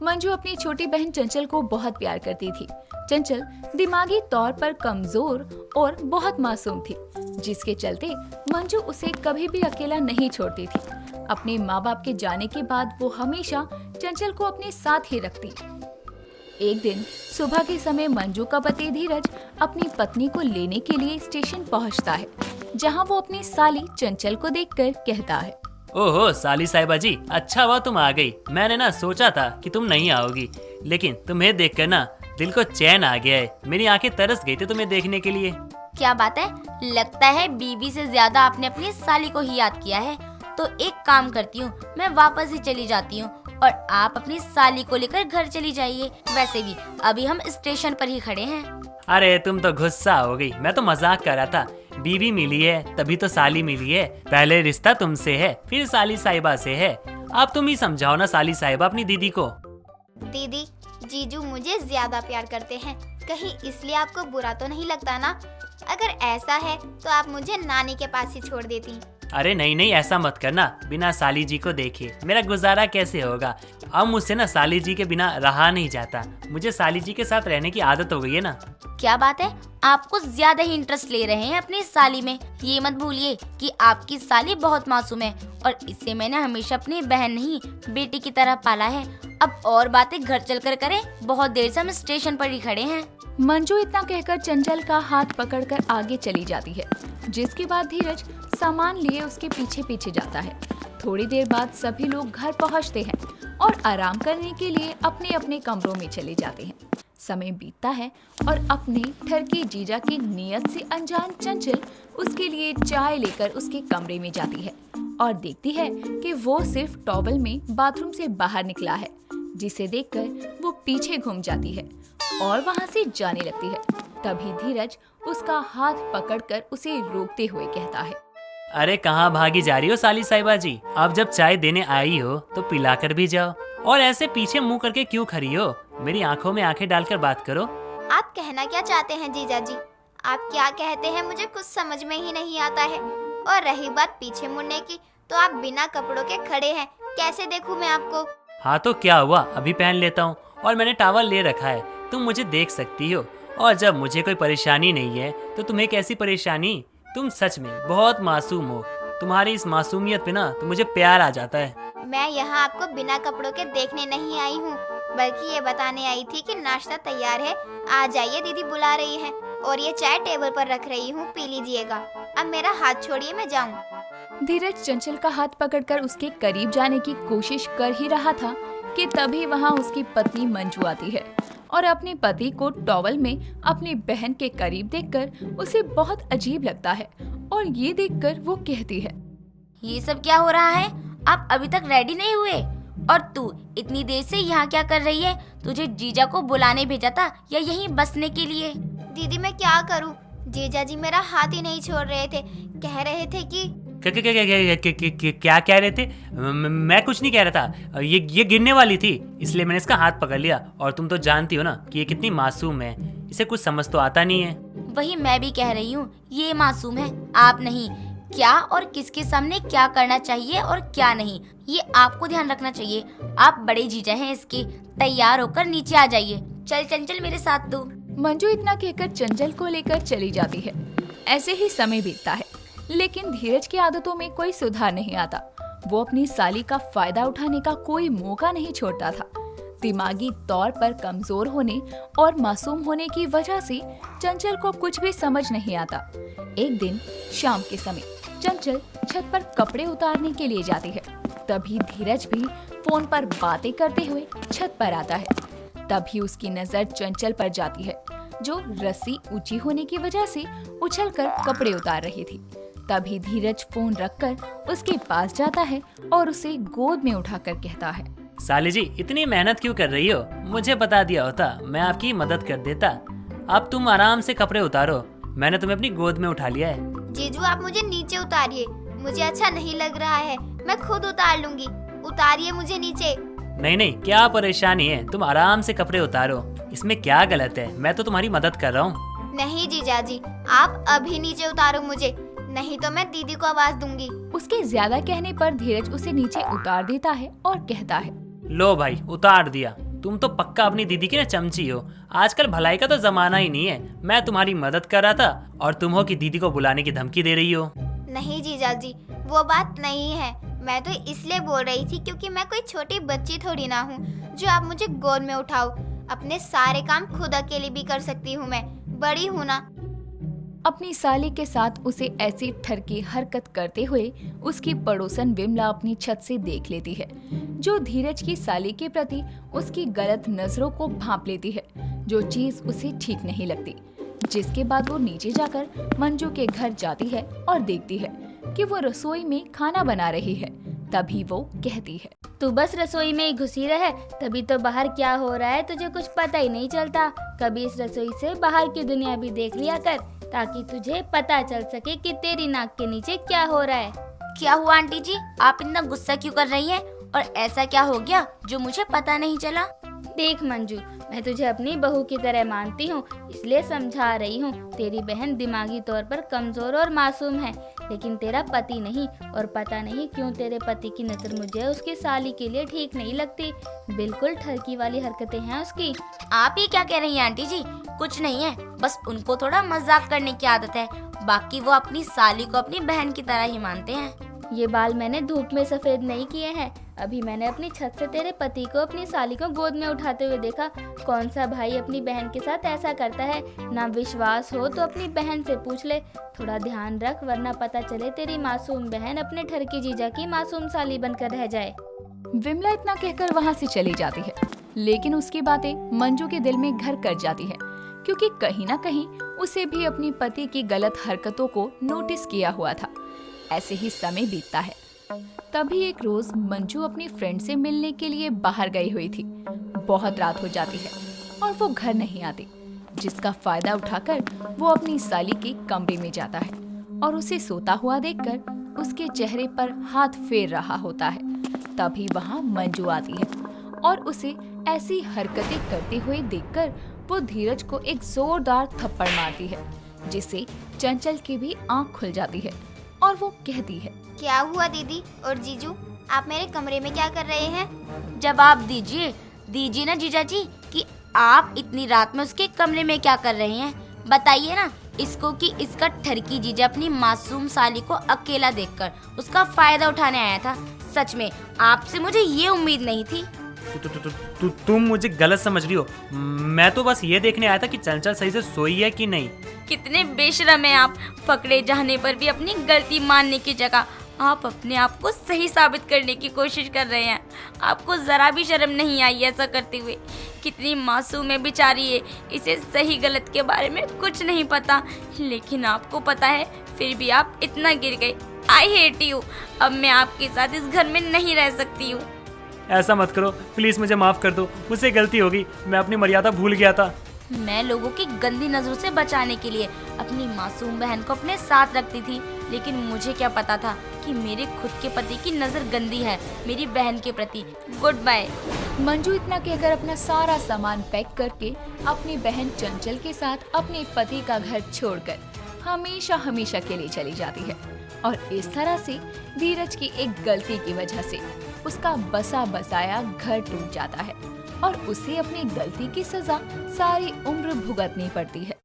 मंजू अपनी छोटी बहन चंचल को बहुत प्यार करती थी। चंचल दिमागी तौर पर कमजोर और बहुत मासूम थी, जिसके चलते मंजू उसे कभी भी अकेला नहीं छोड़ती थी। अपने माँ बाप के जाने के बाद वो हमेशा चंचल को अपने साथ ही रखती। एक दिन सुबह के समय मंजू का पति धीरज अपनी पत्नी को लेने के लिए स्टेशन पहुंचता है, जहां वो अपनी साली चंचल को देखकर कहता है, ओहो साली साहिबा जी, अच्छा हुआ तुम आ गई। मैंने ना सोचा था कि तुम नहीं आओगी, लेकिन तुम्हें देखकर ना दिल को चैन आ गया है। मेरी आंखें तरस गई थी तुम्हें देखने के लिए। क्या बात है, लगता है बीबी से ज्यादा आपने अपनी साली को ही याद किया है। तो एक काम करती हूँ, मैं वापस ही चली जाती हूँ और आप अपनी साली को लेकर घर चली जाइए। वैसे भी अभी हम स्टेशन पर ही खड़े हैं। अरे तुम तो गुस्सा हो गई, मैं तो मजाक कर रहा था। बीवी मिली है तभी तो साली मिली है। पहले रिश्ता तुमसे है, फिर साली साहिबा से है। अब तुम ही समझाओ ना साली साहिबा अपनी दीदी को। दीदी, जीजू मुझे ज्यादा प्यार करते हैं, कहीं इसलिए आपको बुरा तो नहीं लगता ना? अगर ऐसा है तो आप मुझे नानी के पास ही छोड़ देती। अरे नहीं नहीं, ऐसा मत करना। बिना साली जी को देखे मेरा गुजारा कैसे होगा? अब मुझसे ना साली जी के बिना रहा नहीं जाता। मुझे साली जी के साथ रहने की आदत हो गई है ना। क्या बात है, आप कुछ ज्यादा ही इंटरेस्ट ले रहे हैं अपनी साली में। ये मत भूलिए कि आपकी साली बहुत मासूम है और इसे मैंने हमेशा अपनी बहन नहीं बेटी की तरह पाला है। अब और बातें घर चलकर करें, बहुत देर से हम स्टेशन पर ही खड़े हैं। मंजू इतना कहकर चंचल का हाथ पकड़कर आगे चली जाती है, जिसके बाद धीरज सामान लिए उसके पीछे पीछे जाता है। थोड़ी देर बाद सभी लोग घर पहुंचते हैं और आराम करने के लिए अपने अपने कमरों में चले जाते हैं। समय बीतता है और अपने ठरकी जीजा की नियत से अनजान चंचल उसके लिए चाय लेकर उसके कमरे में जाती है और देखती है कि वो सिर्फ टॉवल में बाथरूम से बाहर निकला है, जिसे देखकर वो पीछे घूम जाती है और वहां से जाने लगती है। तभी धीरज उसका हाथ पकड़कर उसे रोकते हुए कहता है, अरे कहाँ भागी जा रही हो साली साहिबा जी? अब जब चाय देने आई हो तो पिलाकर भी जाओ, और ऐसे पीछे मुंह करके क्यों खड़ी हो? मेरी आंखों में आंखें डालकर बात करो। आप कहना क्या चाहते हैं जीजा जी? आप क्या कहते हैं मुझे कुछ समझ में ही नहीं आता है। और रही बात पीछे मुड़ने की, तो आप बिना कपड़ों के खड़े हैं, कैसे देखूं मैं आपको? हाँ तो क्या हुआ, अभी पहन लेता हूँ। और मैंने टॉवल ले रखा है, तुम मुझे देख सकती हो। और जब मुझे कोई परेशानी नहीं है तो तुम्हें कैसी परेशानी? तुम सच में बहुत मासूम हो। तुम्हारी इस मासूमियत पे ना तो मुझे प्यार आ जाता है। मैं यहाँ आपको बिना कपड़ों के देखने नहीं आई हूँ, बल्कि ये बताने आई थी कि नाश्ता तैयार है, आ जाइए, दीदी बुला रही है। और ये चाय टेबल पर रख रही हूँ, पी लीजिएगा। अब मेरा हाथ छोड़िए, मैं जाऊँ। धीरज चंचल का हाथ पकड़कर उसके करीब जाने की कोशिश कर ही रहा था कि तभी वहां उसकी पत्नी मंजू आती है और अपने पति को टॉवल में अपनी बहन के करीब देखकर उसे बहुत अजीब लगता है और ये देखकर वो कहती है, ये सब क्या हो रहा है? आप अभी तक रेडी नहीं हुए? और तू इतनी देर से यहाँ क्या कर रही है? तुझे जीजा को बुलाने भेजा था या यहीं बसने के लिए? दीदी मैं क्या करूँ, जीजा जी मेरा हाथ ही नहीं छोड़ रहे थे। कह रहे थे कि क्या कह रहे थे? मैं कुछ नहीं कह रहा था। ये गिरने वाली थी, इसलिए मैंने इसका हाथ पकड़ लिया। और तुम तो जानती हो ना कि ये कितनी मासूम है, इसे कुछ समझ तो आता नहीं है। वही मैं भी कह रही हूँ, ये मासूम है, आप नहीं। क्या और किसके सामने क्या करना चाहिए और क्या नहीं, ये आपको ध्यान रखना चाहिए। आप बड़े जीजा हैं इसके। तैयार होकर नीचे आ जाइए। चल चंचल मेरे साथ तू। मंजू इतना कहकर चंचल को लेकर चली जाती है। ऐसे ही समय बीतता है, लेकिन धीरज की आदतों में कोई सुधार नहीं आता। वो अपनी साली का फायदा उठाने का कोई मौका नहीं छोड़ता था। दिमागी तौर पर कमजोर होने और मासूम होने की वजह से चंचल को कुछ भी समझ नहीं आता। एक दिन शाम के समय चंचल छत पर कपड़े उतारने के लिए जाती है। तभी धीरज भी फोन पर बातें करते हुए छत पर आता है। तभी उसकी नजर चंचल पर जाती है, जो रस्सी ऊंची होने की वजह से उछलकर कपड़े उतार रही थी। तभी धीरज फोन रखकर उसके पास जाता है और उसे गोद में उठाकर कहता है, साली जी इतनी मेहनत क्यों कर रही हो? मुझे बता दिया होता, मैं आपकी मदद कर देता। अब तुम आराम से कपड़े उतारो, मैंने तुम्हें अपनी गोद में उठा लिया है। जीजू आप मुझे नीचे उतारिए, मुझे अच्छा नहीं लग रहा है, मैं खुद उतार लूंगी। उतारिए मुझे नीचे। नहीं नहीं, क्या परेशानी है? तुम आराम से कपड़े उतारो, इसमें क्या गलत है? मैं तो तुम्हारी मदद कर रहा हूँ। नहीं जीजा जी, आप अभी नीचे उतारो मुझे, नहीं तो मैं दीदी को आवाज दूंगी। उसके ज्यादा कहने पर धीरज उसे नीचे उतार देता है और कहता है, लो भाई उतार दिया, तुम तो पक्का अपनी दीदी की ना चमची हो। आजकल भलाई का तो जमाना ही नहीं है। मैं तुम्हारी मदद कर रहा था और तुम हो कि दीदी को बुलाने की धमकी दे रही हो। नहीं जीजा जी, वो बात नहीं है। मैं तो इसलिए बोल रही थी क्योंकि मैं कोई छोटी बच्ची थोड़ी ना हूँ जो आप मुझे गोद में उठाओ। अपने सारे काम खुद अकेले भी कर सकती हूँ, मैं बड़ी हूँ ना। अपनी साली के साथ उसे ऐसी ठरकी हरकत करते हुए उसकी पड़ोसन विमला अपनी छत से देख लेती है, जो धीरज की साली के प्रति उसकी गलत नजरों को भांप लेती है, जो चीज उसे ठीक नहीं लगती। जिसके बाद वो नीचे जाकर मंजू के घर जाती है और देखती है कि वो रसोई में खाना बना रही है। तभी वो कहती है, तू बस रसोई में ही घुसी रहे, तभी तो बाहर क्या हो रहा है तुझे कुछ पता ही नहीं चलता। कभी इस रसोई से बाहर की दुनिया भी देख लिया कर, ताकि तुझे पता चल सके कि तेरी नाक के नीचे क्या हो रहा है। क्या हुआ आंटी जी, आप इतना गुस्सा क्यों कर रही हैं? और ऐसा क्या हो गया जो मुझे पता नहीं चला? देख मंजू, मैं तुझे अपनी बहू की तरह मानती हूँ, इसलिए समझा रही हूँ। तेरी बहन दिमागी तौर पर कमजोर और मासूम है, लेकिन तेरा पति नहीं। और पता नहीं क्यों तेरे पति की नजर मुझे उसकी साली के लिए ठीक नहीं लगती। बिल्कुल ठरकी वाली हरकतें हैं उसकी। आप ये क्या कह रही हैं आंटी जी? कुछ नहीं है, बस उनको थोड़ा मजाक करने की आदत है। बाकी वो अपनी साली को अपनी बहन की तरह ही मानते हैं। ये बाल मैंने धूप में सफेद नहीं किए हैं। अभी मैंने अपनी छत से तेरे पति को अपनी साली को गोद में उठाते हुए देखा। कौन सा भाई अपनी बहन के साथ ऐसा करता है? ना विश्वास हो तो अपनी बहन से पूछ ले। थोड़ा ध्यान रख, वरना पता चले तेरी मासूम बहन अपने ठरकी जीजा की मासूम साली बनकर रह जाए। विमला इतना कहकर वहाँ से चली जाती है, लेकिन उसकी बातें मंजू के दिल में घर कर जाती है, क्योंकि कहीं ना कहीं उसे भी अपनी पति की गलत हरकतों को नोटिस किया हुआ था। ऐसे ही समय बीतता है। तभी एक रोज मंजू अपनी फ्रेंड से मिलने के लिए बाहर गई हुई थी। बहुत रात हो जाती है और वो घर नहीं आती, जिसका फायदा उठाकर वो अपनी साली के कमरे में जाता है और उसे सोता हुआ देखकर उसके चेहरे पर हाथ फेर रहा होता है। तभी वहाँ मंजू आती है और उसे ऐसी हरकतें करते हुए देखकर वो धीरज को एक जोरदार थप्पड़ मारती है, जिससे चंचल की भी आंख खुल जाती है और वो कहती है, क्या हुआ दीदी और जीजू, आप मेरे कमरे में क्या कर रहे हैं? जवाब दीजिए ना जीजा जी कि आप इतनी रात में उसके कमरे में क्या कर रहे हैं। बताइए ना इसको कि इसका ठरकी जीजा अपनी मासूम साली को अकेला देखकर उसका फायदा उठाने आया था। सच में आपसे मुझे ये उम्मीद नहीं थी। तुम मुझे गलत समझ रही हो। मैं तो बस ये देखने आया था कि चंचल सही से सोई है कि नहीं। कितने बेशरम हैं आप। पकड़े जाने पर भी अपनी गलती मानने की जगह आप अपने आप को सही साबित करने की कोशिश कर रहे हैं। आपको जरा भी शर्म नहीं आई ऐसा करते हुए। कितनी मासूम है बेचारी है, इसे सही गलत के बारे में कुछ नहीं पता, लेकिन आपको पता है फिर भी आप इतना गिर गए। I hate you. अब मैं आपके साथ इस घर में नहीं रह सकती हूँ। ऐसा मत करो प्लीज, मुझे माफ कर दो। मुझसे गलती होगी, मैं अपनी मर्यादा भूल गया था। मैं लोगों की गंदी नजरों से बचाने के लिए अपनी मासूम बहन को अपने साथ रखती थी, लेकिन मुझे क्या पता था कि मेरे खुद के पति की नजर गंदी है मेरी बहन के प्रति। Good bye. मंजू इतना कहकर अपना सारा सामान पैक करके अपनी बहन चंचल के साथ अपने पति का घर छोड़कर हमेशा हमेशा के लिए चली जाती है। और इस तरह से धीरज की एक गलती की वजह से उसका बसा बसाया घर टूट जाता है और उसे अपनी गलती की सजा सारी उम्र भुगतनी पड़ती है।